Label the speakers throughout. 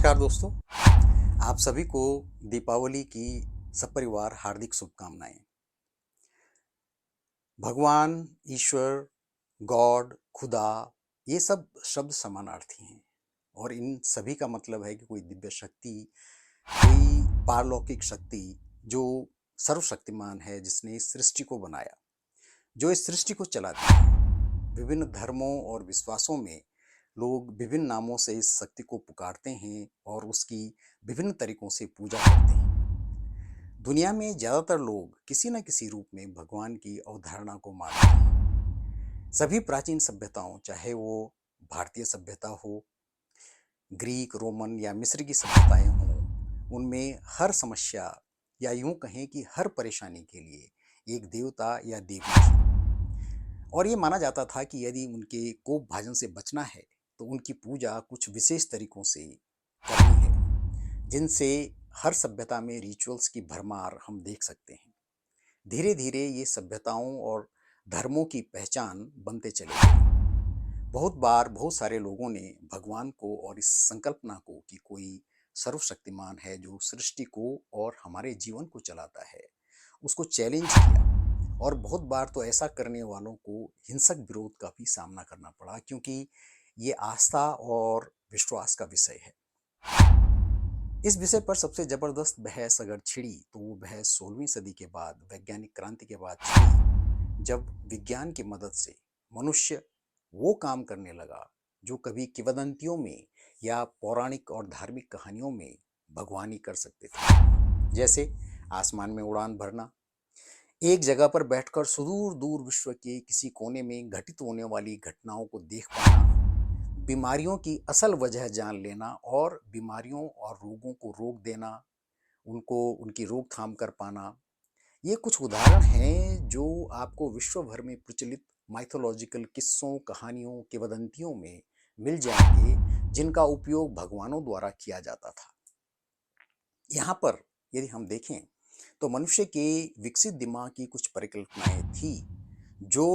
Speaker 1: नमस्कार दोस्तों, आप सभी को दीपावली की सपरिवार हार्दिक शुभकामनाएँ। भगवान, ईश्वर, गॉड, खुदा ये सब शब्द समानार्थी हैं और इन सभी का मतलब है कि कोई दिव्य शक्ति, कोई पारलौकिक शक्ति जो सर्वशक्तिमान है जिसने इस सृष्टि को बनाया, जो इस सृष्टि को चलाती है। विभिन्न धर्मों और विश्वासों में लोग विभिन्न नामों से इस शक्ति को पुकारते हैं और उसकी विभिन्न तरीकों से पूजा करते हैं। दुनिया में ज़्यादातर लोग किसी न किसी रूप में भगवान की अवधारणा को मानते हैं। सभी प्राचीन सभ्यताओं, चाहे वो भारतीय सभ्यता हो, ग्रीक, रोमन या मिस्र की सभ्यताएं हों, उनमें हर समस्या या यूं कहें कि हर परेशानी के लिए एक देवता या देवी थी। और ये माना जाता था कि यदि उनके कोप भाजन से बचना है तो उनकी पूजा कुछ विशेष तरीकों से करनी है, जिनसे हर सभ्यता में रिचुअल्स की भरमार हम देख सकते हैं। धीरे धीरे ये सभ्यताओं और धर्मों की पहचान बनते चले गए। बहुत बार बहुत सारे लोगों ने भगवान को और इस संकल्पना को कि कोई सर्वशक्तिमान है जो सृष्टि को और हमारे जीवन को चलाता है, उसको चैलेंज किया। और बहुत बार तो ऐसा करने वालों को हिंसक विरोध का भी सामना करना पड़ा, क्योंकि ये आस्था और विश्वास का विषय है। इस विषय पर सबसे जबरदस्त बहस अगर छिड़ी तो वो बहस 16वीं सदी के बाद, वैज्ञानिक क्रांति के बाद छिड़ी, जब विज्ञान की मदद से मनुष्य वो काम करने लगा जो कभी किंवदंतियों में या पौराणिक और धार्मिक कहानियों में भगवान ही कर सकते थे। जैसे आसमान में उड़ान भरना, एक जगह पर बैठकर सुदूर दूर विश्व के किसी कोने में घटित होने वाली घटनाओं को देख पाना, बीमारियों की असल वजह जान लेना और बीमारियों और रोगों को रोक देना, उनको उनकी रोकथाम कर पाना। ये कुछ उदाहरण हैं जो आपको विश्व भर में प्रचलित माइथोलॉजिकल किस्सों, कहानियों, किंवदंतियों में मिल जाएंगे, जिनका उपयोग भगवानों द्वारा किया जाता था। यहाँ पर यदि हम देखें तो मनुष्य के विकसित दिमाग की कुछ परिकल्पनाएं थी जो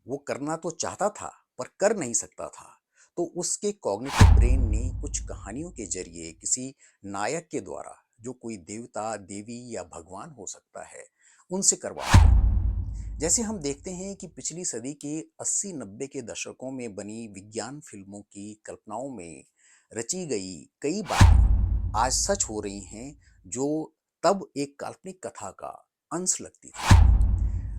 Speaker 1: वो करना तो चाहता था पर कर नहीं सकता था। तो उसके कॉग्निटिव ब्रेन ने कुछ कहानियों के जरिए किसी नायक के द्वारा, जो कोई देवता, देवी या भगवान हो सकता है, उनसे करवा दिया। जैसे हम देखते हैं कि पिछली सदी के 80-90 के दशकों में बनी विज्ञान फिल्मों की कल्पनाओं में रची गई कई बातें आज सच हो रही हैं, जो तब एक काल्पनिक कथा का अंश लगती थी।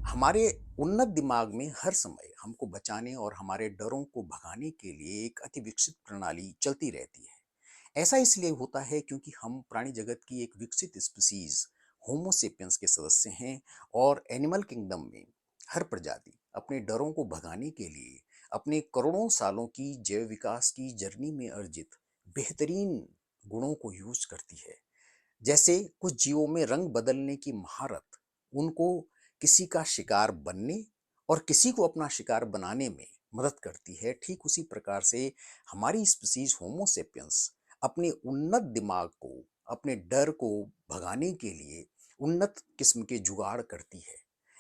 Speaker 1: हमारे उन्नत दिमाग में हर समय हमको बचाने और हमारे डरों को भगाने के लिए एक अति विकसित प्रणाली चलती रहती है। ऐसा इसलिए होता है क्योंकि हम प्राणी जगत की एक विकसित स्पीसीज होमोसेपियंस के सदस्य हैं और एनिमल किंगडम में हर प्रजाति अपने डरों को भगाने के लिए अपने करोड़ों सालों की जैव विकास की जर्नी में अर्जित बेहतरीन गुणों को यूज करती है। जैसे कुछ जीवों में रंग बदलने की महारत उनको किसी का शिकार बनने और किसी को अपना शिकार बनाने में मदद करती है, ठीक उसी प्रकार से हमारी स्पीसीज होमोसेपियंस अपने उन्नत दिमाग को, अपने डर को भगाने के लिए उन्नत किस्म के जुगाड़ करती है।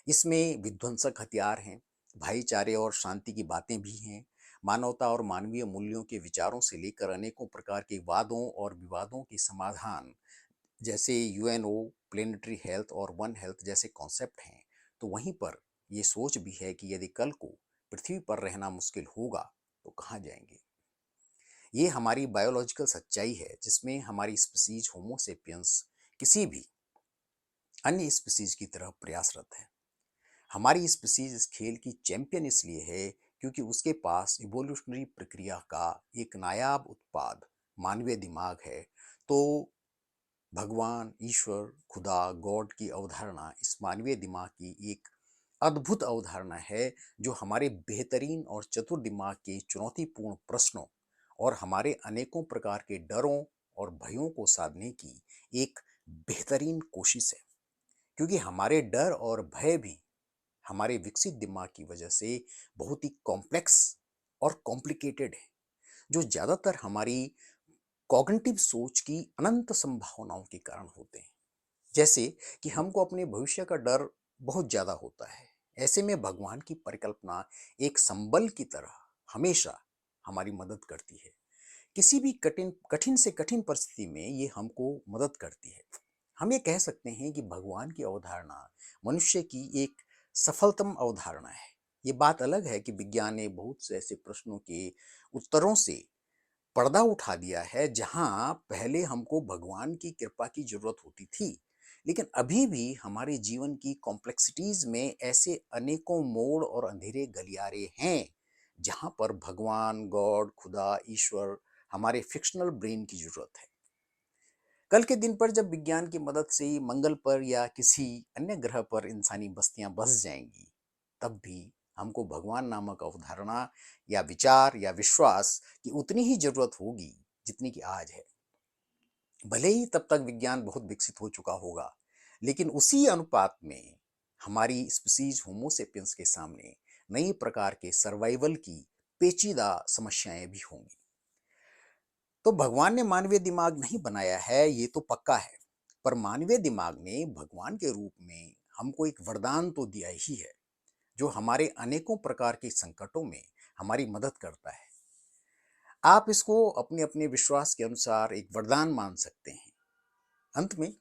Speaker 1: इसमें विध्वंसक हथियार हैं, भाईचारे और शांति की बातें भी हैं, मानवता और मानवीय मूल्यों के विचारों से लेकर अनेकों प्रकार के वादों और विवादों के समाधान, जैसे यूएनओ, प्लेनेटरी हेल्थ और वन हेल्थ जैसे कॉन्सेप्ट हैं। तो वहीं पर ये सोच भी है कि यदि कल को पृथ्वी पर रहना मुश्किल होगा तो कहाँ जाएंगे। ये हमारी बायोलॉजिकल सच्चाई है जिसमें हमारी स्पीसीज होमोसेपियंस किसी भी अन्य स्पीसीज की तरह प्रयासरत है। हमारी स्पीसीज इस खेल की चैंपियन इसलिए है क्योंकि उसके पास इवोल्यूशनरी प्रक्रिया का एक नायाब उत्पाद मानवीय दिमाग है। तो भगवान, ईश्वर, खुदा, गॉड की अवधारणा इस मानवीय दिमाग की एक अद्भुत अवधारणा है, जो हमारे बेहतरीन और चतुर दिमाग के चुनौतीपूर्ण प्रश्नों और हमारे अनेकों प्रकार के डरों और भयों को साधने की एक बेहतरीन कोशिश है। क्योंकि हमारे डर और भय भी हमारे विकसित दिमाग की वजह से बहुत ही कॉम्प्लेक्स और कॉम्प्लिकेटेड है, जो ज़्यादातर हमारी कॉग्निटिव सोच की अनंत संभावनाओं के कारण होते हैं। जैसे कि हमको अपने भविष्य का डर बहुत ज़्यादा होता है। ऐसे में भगवान की परिकल्पना एक संबल की तरह हमेशा हमारी मदद करती है, किसी भी कठिन कठिन से कठिन परिस्थिति में ये हमको मदद करती है। हम ये कह सकते हैं कि भगवान की अवधारणा मनुष्य की एक सफलतम अवधारणा है। ये बात अलग है कि विज्ञान ने बहुत से ऐसे प्रश्नों के उत्तरों से पर्दा उठा दिया है जहां पहले हमको भगवान की कृपा की जरूरत होती थी। लेकिन अभी भी हमारे जीवन की कॉम्प्लेक्सिटीज में ऐसे अनेकों मोड़ और अंधेरे गलियारे हैं जहां पर भगवान, गॉड, खुदा, ईश्वर हमारे फिक्शनल ब्रेन की जरूरत है। कल के दिन पर जब विज्ञान की मदद से मंगल पर या किसी अन्य ग्रह पर इंसानी बस्तियां बस जाएंगी, तब भी हमको भगवान नामक अवधारणा या विचार या विश्वास की उतनी ही जरूरत होगी जितनी कि आज है। भले ही तब तक विज्ञान बहुत विकसित हो चुका होगा, लेकिन उसी अनुपात में हमारी स्पीसीज होमोसेपियंस के सामने नई प्रकार के सर्वाइवल की पेचीदा समस्याएं भी होंगी। तो भगवान ने मानवीय दिमाग नहीं बनाया है, ये तो पक्का है। पर मानवीय दिमाग ने भगवान के रूप में हमको एक वरदान तो दिया ही है, जो हमारे अनेकों प्रकार के संकटों में हमारी मदद करता है। आप इसको अपने अपने विश्वास के अनुसार एक वरदान मान सकते हैं। अंत में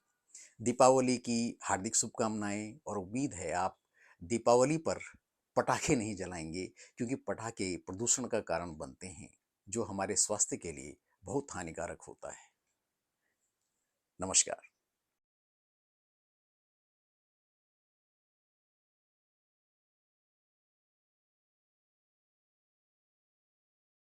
Speaker 1: दीपावली की हार्दिक शुभकामनाएं, और उम्मीद है आप दीपावली पर पटाखे नहीं जलाएंगे, क्योंकि पटाखे प्रदूषण का कारण बनते हैं, जो हमारे स्वास्थ्य के लिए बहुत हानिकारक होता है। नमस्कार।